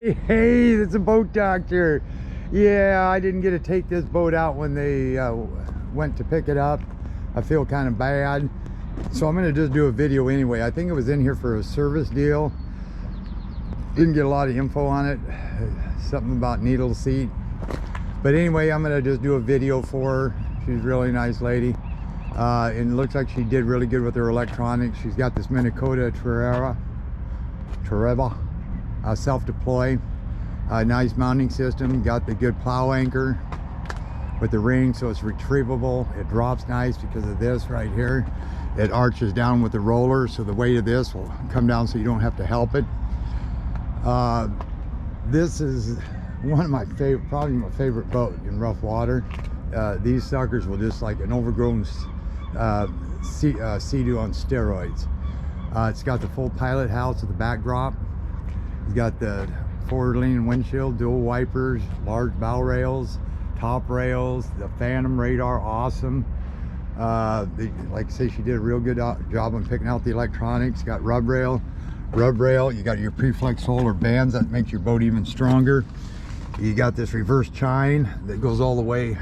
Hey, it's a boat doctor. Yeah, I didn't get to take this boat out when they went to pick it up. I feel kind of bad, so I'm gonna just do a video anyway. I think it was in here for a service deal. Didn't get a lot of info on it. Something about needle seat. But anyway, I'm gonna just do a video for her. She's a really nice lady. And it looks like she did really good with her electronics. She's got this Mini Terreva. Self-deploy, nice mounting system, got the good plow anchor with the ring, so it's retrievable. It drops nice because of this right here. It arches down with the roller, so the weight of this will come down so you don't have to help it. This is one of my favorite, probably my favorite boat in rough water. These suckers will just like an overgrown Sea-Doo on steroids. It's got the full pilot house with the backdrop. It's got the forward leaning windshield, dual wipers, large bow rails, top rails, the phantom radar, awesome. Like I say, she did a real good job on picking out the electronics. Got rub rail, you got your pre-flex solar bands that makes your boat even stronger. You got this reverse chine that goes all the way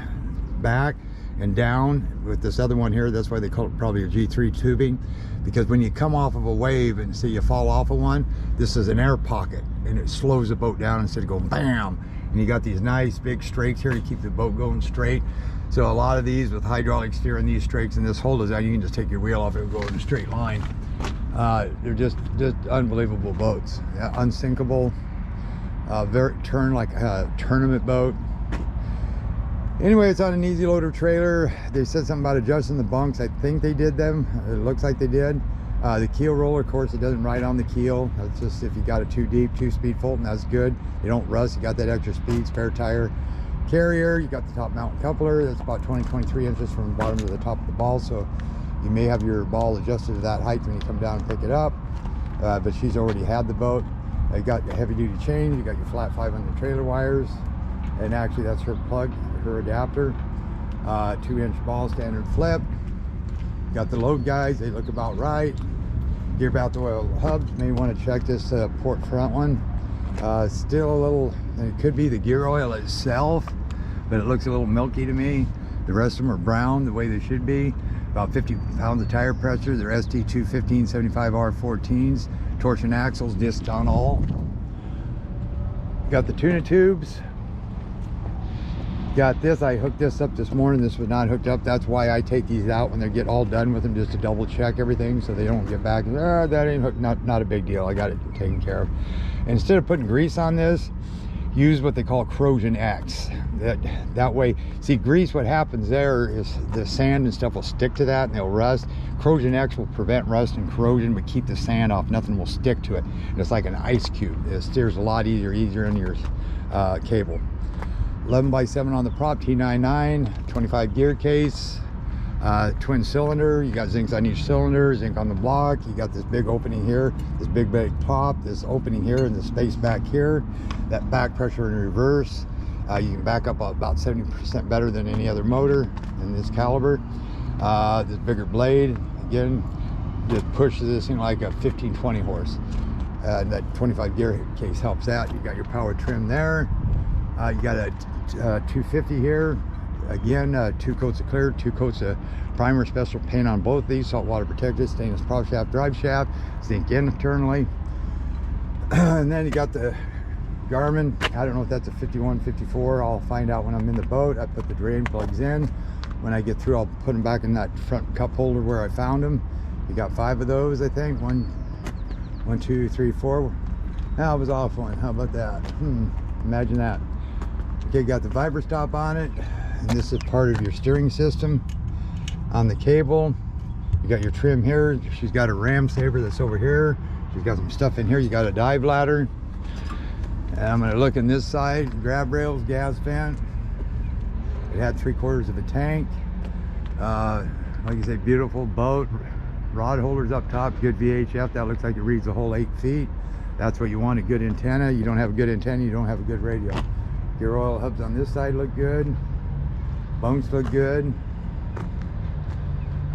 back and down with this other one here. That's why they call it probably a G3 tubing, because when you come off of a wave and say you fall off of one, this is an air pocket and it slows the boat down instead of going bam. And you got these nice big strakes here to keep the boat going straight. So a lot of these with hydraulic steering, these strakes and this hold is out, you can just take your wheel off, it will go in a straight line. They're just unbelievable boats. Yeah, unsinkable, turn like a tournament boat. Anyway, it's on an easy loader trailer. They said something about adjusting the bunks. I think they did them. It looks like they did. The keel roller, of course, it doesn't ride on the keel. That's just if you got it too deep, 2-speed Fulton, that's good. You don't rust, you got that extra speed, spare tire carrier. You got the top mount coupler. That's about 20-23 inches from the bottom to the top of the ball. So you may have your ball adjusted to that height when you come down and pick it up. But she's already had the boat. You got your heavy duty chain. You got your flat 500 trailer wires. And actually that's her plug, her adapter. 2-inch ball, standard flip. Got the load guides, they look about right. Gear bath oil hubs, may want to check this port front one. Still a little, it could be the gear oil itself, but it looks a little milky to me. The rest of them are brown the way they should be. About 50 pounds of tire pressure. They're ST215 75R14s. Torsion axles, disc on all. Got the tuna tubes. Got this, I hooked this up this morning. This was not hooked up. That's why I take these out when they get all done with them, just to double check everything so they don't get back and that ain't hooked. Not a big deal, I got it taken care of. And instead of putting grease on this, use what they call corrosion X. That way, see, grease, what happens there is the sand and stuff will stick to that and they'll rust. Corrosion X will prevent rust and corrosion but keep the sand off. Nothing will stick to it, and it's like an ice cube. It steers a lot easier into your cable. 11x7 on the prop, T99, 25 gear case, twin cylinder. You got zincs on each cylinder, zinc on the block. You got this big opening here, this big top, this opening here, and the space back here. That back pressure in reverse. You can back up about 70% better than any other motor in this caliber. This bigger blade, again, just pushes this thing like a 15-20 horse. That 25 gear case helps that. You got your power trim there. You got a 250 here. Again, 2 coats of clear, 2 coats of primer special paint on both these, saltwater protected, stainless prop shaft, drive shaft, zinc internally. And then you got the Garmin. I don't know if that's a 51, 54. I'll find out when I'm in the boat. I put the drain plugs in. When I get through, I'll put them back in that front cup holder where I found them. You got 5 of those, I think. 1, 2, 3, 4. That was off one. How about that? Imagine that. Okay, got the Viber stop on it, and this is part of your steering system. On the cable, you got your trim here. She's got a ram saver that's over here. She's got some stuff in here. You got a dive ladder. And I'm going to look in this side. Grab rails, gas vent. It had 3/4 of a tank. Like I say, beautiful boat. Rod holders up top, good VHF. That looks like it reads the whole 8 feet. That's what you want, a good antenna. You don't have a good antenna, you don't have a good radio. Gear oil hubs on this side look good. Bunks look good.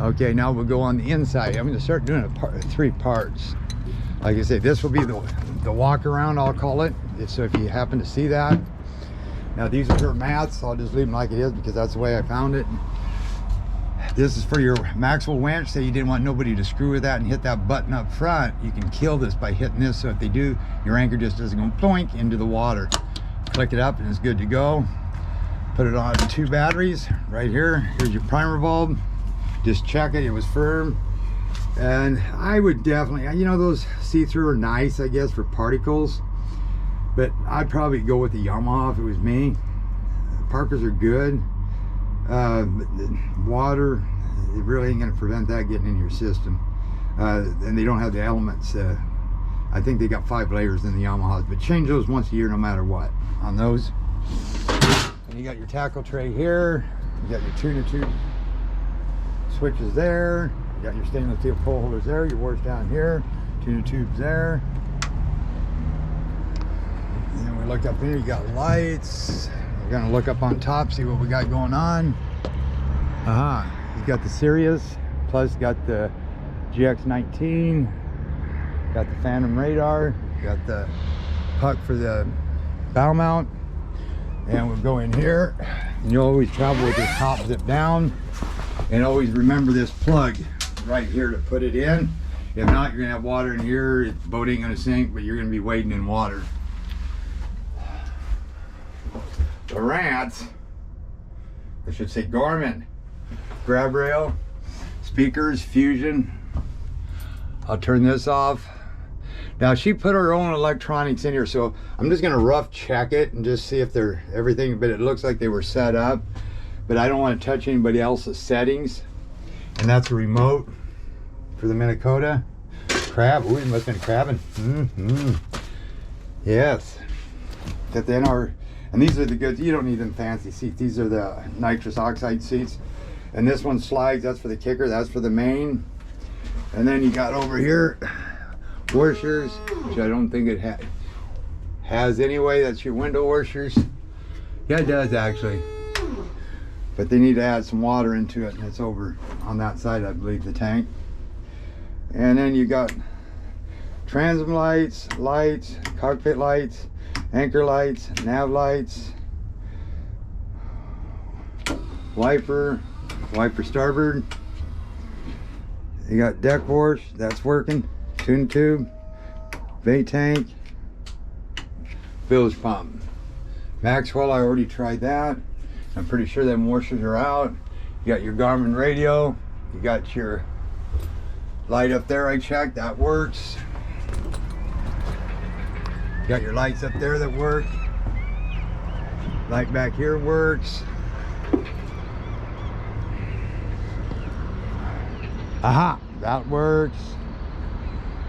Okay, now we'll go on the inside. I'm going to start doing it 3 parts. Like I say, this will be the walk around, I'll call it. So if you happen to see that. Now these are her mats. I'll just leave them like it is because that's the way I found it. This is for your Maxwell winch. Say you didn't want nobody to screw with that and hit that button up front. You can kill this by hitting this. So if they do, your anchor just doesn't go ploink into the water. Click it up and it's good to go. Put it on 2 batteries right here. Here's your primer bulb. Just check it was firm. And I would definitely, you know, those see-through are nice, I guess, for particles, but I'd probably go with the Yamaha if it was me. Parkers are good, but the water, it really ain't gonna prevent that getting in your system. And they don't have the elements. I think they got 5 layers in the Yamahas, but change those once a year no matter what on those. And you got your tackle tray here. You got your tuna tube switches there. You got your stainless steel pole holders there. Your water's down here. Tuna tubes there. And then we look up here. You got lights. We're gonna look up on top, see what we got going on. You got the Sirius, plus got the GX19. Got the Phantom radar. Got the puck for the bow mount. And we'll go in here. And you'll always travel with this top zip down. And always remember this plug right here to put it in. If not, you're gonna have water in here. The boat ain't gonna sink, but you're gonna be wading in water. The Rants, I should say Garmin, grab rail, speakers, fusion. I'll turn this off. Now she put her own electronics in here, so I'm just gonna rough check it and just see if they're everything, but it looks like they were set up. But I don't want to touch anybody else's settings. And that's a remote for the Minn Kota. Crab, ooh, you must have been crabbing. Yes. That then and these are the good, you don't need them fancy seats. These are the nitrous oxide seats. And this one slides, that's for the kicker, that's for the main. And then you got over here, washers, which I don't think it has anyway. That's your window washers. Yeah, it does actually. But they need to add some water into it, and it's over on that side, I believe, the tank. And then you got transom lights, cockpit lights, anchor lights, nav lights, wiper starboard. You got deck wash, that's working, tune tube, bait tank, bilge pump. Maxwell, I already tried that. I'm pretty sure them washers are out. You got your Garmin radio. You got your light up there, I checked, that works. You got your lights up there that work. Light back here works. Aha, that works.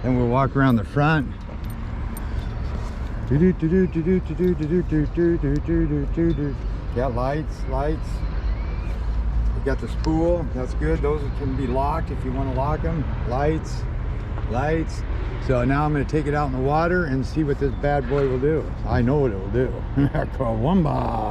Then we'll walk around the front. Yeah, lights. We got the spool, that's good. Those can be locked if you want to lock them. Lights. So now I'm going to take it out in the water and see what this bad boy will do. I know what it will do. Kawamba.